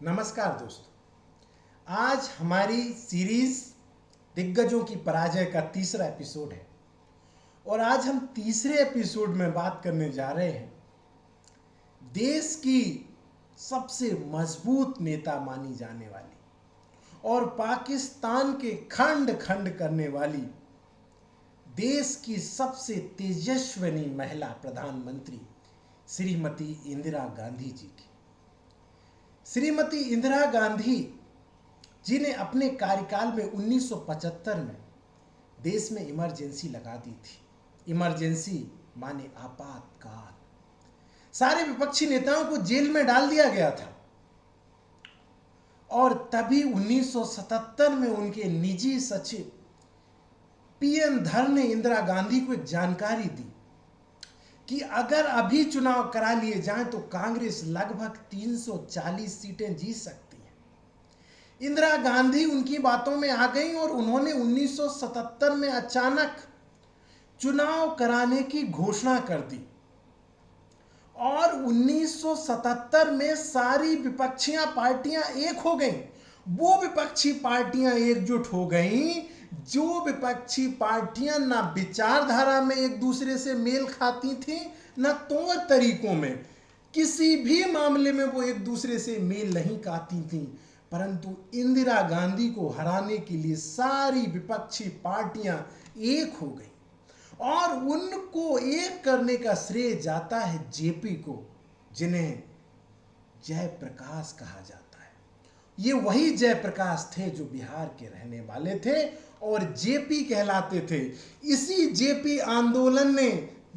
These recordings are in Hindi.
नमस्कार दोस्तों, आज हमारी सीरीज दिग्गजों की पराजय का तीसरा एपिसोड है और आज हम तीसरे एपिसोड में बात करने जा रहे हैं देश की सबसे मजबूत नेता मानी जाने वाली और पाकिस्तान के खंड खंड करने वाली देश की सबसे तेजस्विनी महिला प्रधानमंत्री श्रीमती इंदिरा गांधी जी की। श्रीमती इंदिरा गांधी जी ने अपने कार्यकाल में 1975 में देश में इमरजेंसी लगा दी थी। इमरजेंसी माने आपातकाल। सारे विपक्षी नेताओं को जेल में डाल दिया गया था और तभी 1977 में उनके निजी सचिव पीएन धर ने इंदिरा गांधी को एक जानकारी दी कि अगर अभी चुनाव करा लिए जाएं तो कांग्रेस लगभग 340 सीटें जीत सकती है। इंदिरा गांधी उनकी बातों में आ गई और उन्होंने 1977 में अचानक चुनाव कराने की घोषणा कर दी और 1977 में सारी विपक्षी पार्टियां एक हो गईं। वो विपक्षी पार्टियां एकजुट हो गईं जो विपक्षी पार्टियां ना विचारधारा में एक दूसरे से मेल खाती थीं, ना तौर तरीकों में, किसी भी मामले में वो एक दूसरे से मेल नहीं खाती थीं। परंतु इंदिरा गांधी को हराने के लिए सारी विपक्षी पार्टियां एक हो गई और उनको एक करने का श्रेय जाता है जेपी को, जिन्हें जयप्रकाश कहा जाता है। ये वही जयप्रकाश थे जो बिहार के रहने वाले थे और जेपी कहलाते थे। इसी जेपी आंदोलन ने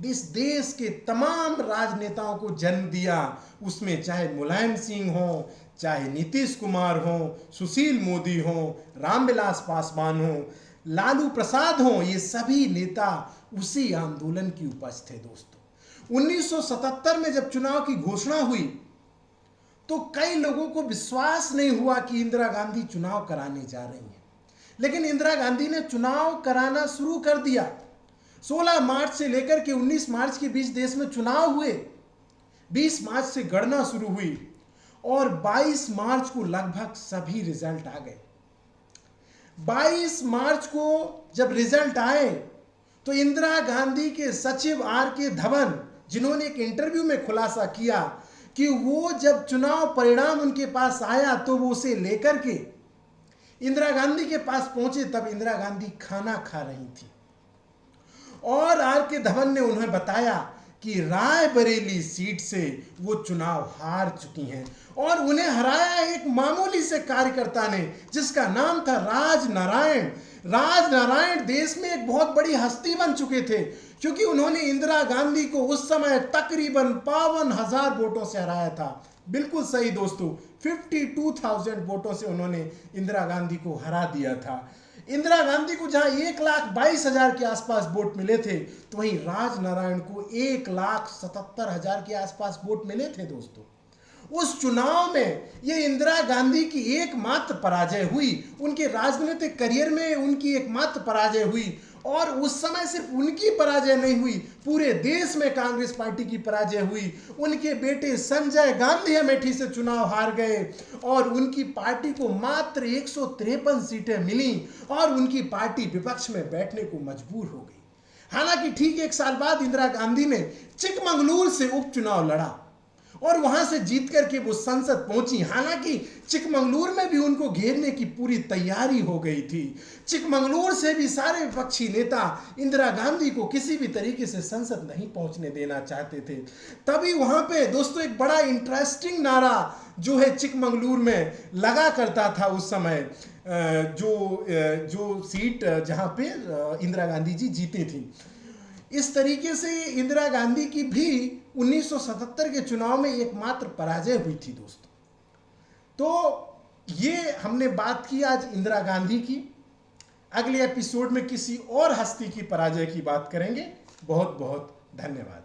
इस देश के तमाम राजनेताओं को जन्म दिया। उसमें चाहे मुलायम सिंह हो, चाहे नीतीश कुमार हो, सुशील मोदी हो, रामविलास पासवान हो, लालू प्रसाद हो, ये सभी नेता उसी आंदोलन की उपज थे। दोस्तों, 1977 में जब चुनाव की घोषणा हुई तो कई लोगों को विश्वास नहीं हुआ कि इंदिरा गांधी चुनाव कराने जा रही हैं, लेकिन इंदिरा गांधी ने चुनाव कराना शुरू कर दिया। 16 मार्च से लेकर के 19 मार्च के बीच देश में चुनाव हुए। 20 मार्च से गणना शुरू हुई और 22 मार्च को लगभग सभी रिजल्ट आ गए। 22 मार्च को जब रिजल्ट आए तो इंदिरा गांधी के सचिव आर के धवन, जिन्होंने एक इंटरव्यू में खुलासा किया कि वो जब चुनाव परिणाम उनके पास आया तो वो उसे लेकर के इंदिरा गांधी के पास पहुंचे, तब इंदिरा गांधी खाना खा रही थी और आर के धवन ने उन्हें बताया कि रायबरेली सीट से वो चुनाव हार चुकी हैं और उन्हें हराया एक मामूली से कार्यकर्ता ने जिसका नाम था राज नारायण। राज नारायण देश में एक बहुत बड़ी हस्ती बन चुके थे क्योंकि उन्होंने इंदिरा गांधी को उस समय तकरीबन 52,000 वोटों से हराया था। बिल्कुल सही दोस्तों, 52,000 वोटों से उन्होंने इंदिरा गांधी को हरा दिया था। इंदिरा गांधी को जहां 1,22,000 के आसपास वोट मिले थे तो वहीं राज नारायण को 1,77,000 के आसपास वोट मिले थे। दोस्तों, उस चुनाव में ये इंदिरा गांधी की एकमात्र पराजय हुई। उनके राजनीतिक करियर में उनकी एकमात्र पराजय हुई और उस समय सिर्फ उनकी पराजय नहीं हुई, पूरे देश में कांग्रेस पार्टी की पराजय हुई। उनके बेटे संजय गांधी अमेठी से चुनाव हार गए और उनकी पार्टी को मात्र 153 सीटें मिली और उनकी पार्टी विपक्ष में बैठने को मजबूर हो गई। हालांकि ठीक 1 साल बाद इंदिरा गांधी ने चिकमंगलूर से उपचुनाव लड़ा और वहां से जीत करके वो संसद पहुंची। हालांकि चिकमंगलूर में भी उनको घेरने की पूरी तैयारी हो गई थी। चिकमंगलूर से भी सारे विपक्षी नेता इंदिरा गांधी को किसी भी तरीके से संसद नहीं पहुंचने देना चाहते थे। तभी वहां पे दोस्तों एक बड़ा इंटरेस्टिंग नारा जो है चिकमंगलूर में लगा करता था उस समय, जो सीट जहां पे इंदिरा गांधी जी जीती थी। इस तरीके से इंदिरा गांधी की भी 1977 के चुनाव में एकमात्र पराजय हुई थी। दोस्तों, तो ये हमने बात की आज इंदिरा गांधी की। अगले एपिसोड में किसी और हस्ती की पराजय की बात करेंगे। बहुत बहुत धन्यवाद।